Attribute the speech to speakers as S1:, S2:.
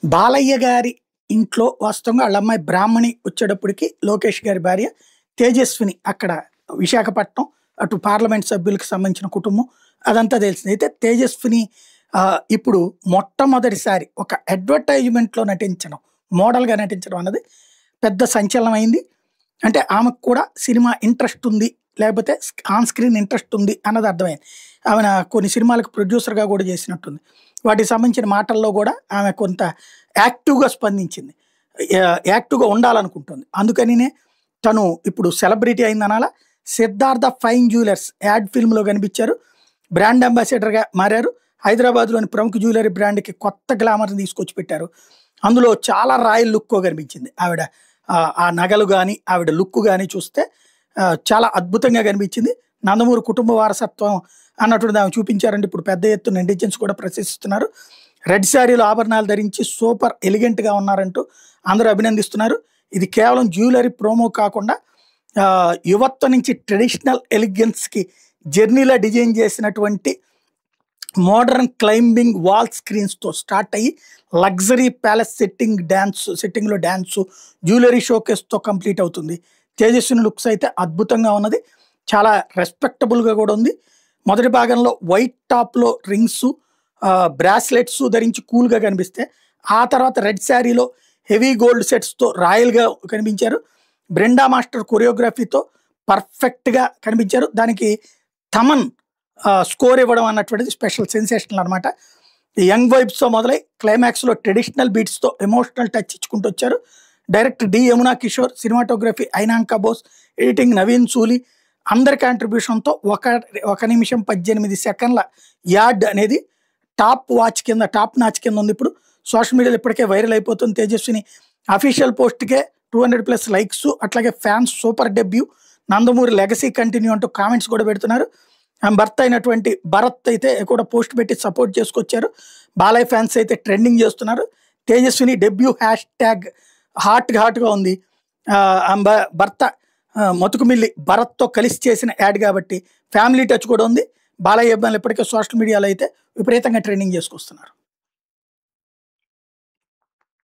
S1: బాలయ్య గారి ఇంట్లో వాస్తవంగా వాళ్ళ అమ్మాయి బ్రాహ్మణి వచ్చేటప్పటికి లోకేష్ గారి భార్య తేజస్విని అక్కడ విశాఖపట్నం అటు పార్లమెంట్ సభ్యులకు సంబంధించిన కుటుంబం అదంతా తెలిసింది. అయితే తేజస్విని ఇప్పుడు మొట్టమొదటిసారి ఒక అడ్వర్టైజ్మెంట్లో నటించడం, మోడల్గా నటించడం అన్నది పెద్ద సంచలనం అయింది. అంటే ఆమెకు కూడా సినిమా ఇంట్రెస్ట్ ఉంది, లేకపోతే ఆన్ స్క్రీన్ ఇంట్రెస్ట్ ఉంది అన్నది అర్థమైంది. ఆమె కొన్ని సినిమాలకు ప్రొడ్యూసర్గా కూడా చేసినట్టుంది. వాటికి సంబంధించిన మాటల్లో కూడా ఆమె కొంత యాక్టివ్గా స్పందించింది, యాక్టివ్గా ఉండాలనుకుంటుంది. అందుకనినే తను ఇప్పుడు సెలబ్రిటీ అయిందనాల. సిద్ధార్థ ఫైన్ జ్యువెలర్స్ యాడ్ ఫిల్మ్లో కనిపించారు, బ్రాండ్ అంబాసిడర్గా మారారు. హైదరాబాద్లోని ప్రముఖ జ్యువెలరీ బ్రాండ్కి కొత్త గ్లామర్ని తీసుకొచ్చి పెట్టారు. అందులో చాలా రాయల్ లుక్గా కనిపించింది ఆవిడ. ఆ నగలు కానీ ఆవిడ లుక్ కానీ చూస్తే చాలా అద్భుతంగా కనిపించింది. నందమూరి కుటుంబ వారసత్వం అన్నటువంటి ఆమె చూపించారంటే ఇప్పుడు పెద్ద ఎత్తున నెటిజన్స్ కూడా ప్రశంసిస్తున్నారు. రెడ్ శారీలో ఆభరణాలు ధరించి సూపర్ ఎలిగెంట్గా ఉన్నారంటూ అందరూ అభినందిస్తున్నారు. ఇది కేవలం జ్యువెలరీ ప్రోమో కాకుండా యువత్వం నుంచి ట్రెడిషనల్ ఎలిగెన్స్కి జర్నీలా డిజైన్ చేసినటువంటి మోడర్న్ క్లైంబింగ్ వాల్ స్క్రీన్స్తో స్టార్ట్ అయ్యి లగ్జరీ ప్యాలెస్ సెట్టింగ్లో డ్యాన్సు, జ్యువెలరీ షోకేస్తో కంప్లీట్ అవుతుంది. తేజస్విని లుక్స్ అయితే అద్భుతంగా ఉన్నది, చాలా రెస్పెక్టబుల్గా కూడా ఉంది. మొదటి భాగంలో వైట్ టాప్లో రింగ్స్, బ్రాస్లెట్స్ ధరించి కూల్గా కనిపిస్తే, ఆ తర్వాత రెడ్ శారీలో హెవీ గోల్డ్ సెట్స్తో రాయల్గా కనిపించారు. బ్రెండా మాస్టర్ కొరియోగ్రఫీతో పర్ఫెక్ట్గా కనిపించారు. దానికి తమన్ స్కోర్ ఇవ్వడం అన్నటువంటిది స్పెషల్ సెన్సేషనల్ అనమాట. యంగ్ వైబ్స్తో మొదలై క్లైమాక్స్లో ట్రెడిషనల్ బీట్స్తో ఎమోషనల్ టచ్ ఇచ్చుకుంటూ వచ్చారు. Director D Yamuna Kishore, cinematography Ainanka Bose, editing Naveen Sooli, అందరి కాంట్రిబ్యూషన్తో 1 నిమిషం 18 సెకండ్ల యాడ్ అనేది టాప్ నాచ్ కింద ఉంది. ఇప్పుడు సోషల్ మీడియాలో ఇప్పటికే వైరల్ అయిపోతుంది. తేజస్విని అఫీషియల్ పోస్ట్కే 200+ లైక్స్, అట్లాగే fans super debut, Nandamuri legacy continue అంటూ కామెంట్స్ కూడా పెడుతున్నారు. భర్త అయినటువంటి భరత్ అయితే కూడా పోస్ట్ పెట్టి సపోర్ట్ చేసుకొచ్చారు. బాలయ్య ఫ్యాన్స్ అయితే ట్రెండింగ్ చేస్తున్నారు. తేజస్విని డెబ్యూ హ్యాష్ హాట్గా ఉంది. భర్త మతుకుమిల్లి భరత్తో కలిసి చేసిన యాడ్ కాబట్టి ఫ్యామిలీ టచ్ కూడా ఉంది. బాలయ్య అభిమానులు ఇప్పటికే సోషల్ మీడియాలో అయితే విపరీతంగా ట్రెండింగ్ చేసుకొస్తున్నారు.